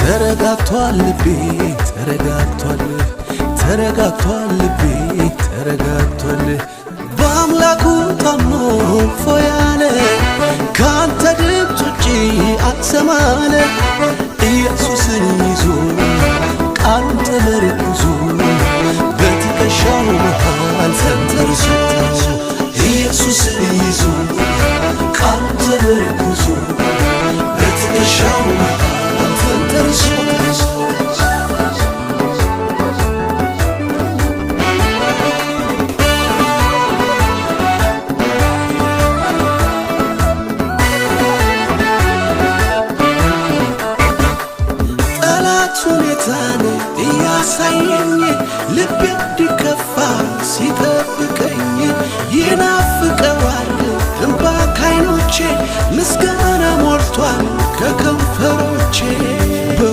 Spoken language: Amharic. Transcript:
ተረጋግቷል ልቤ ተረጋግቷል ልቤ ተረጋግቷል በአምላኩ ታምኖ ፎያለ ካንተ ድምፅ ውጪ አትሰማለ ኢየሱስን ይዞ ቃሉን ተመርኩዞ በትከሻው መሃል ተንተርሶ ኢየሱስን ይዞ ቃሉን ተመርኩዞ በትከሻው መሃል ተንተርሶ ሁኔታን እያሳየኝ ልቤ እንዲከፋ ሲጠብቀኝ ይናፍቀዋል እንባ ከዓይኖቼ ምስጋና ሞልቷል ከከንፈሮቼ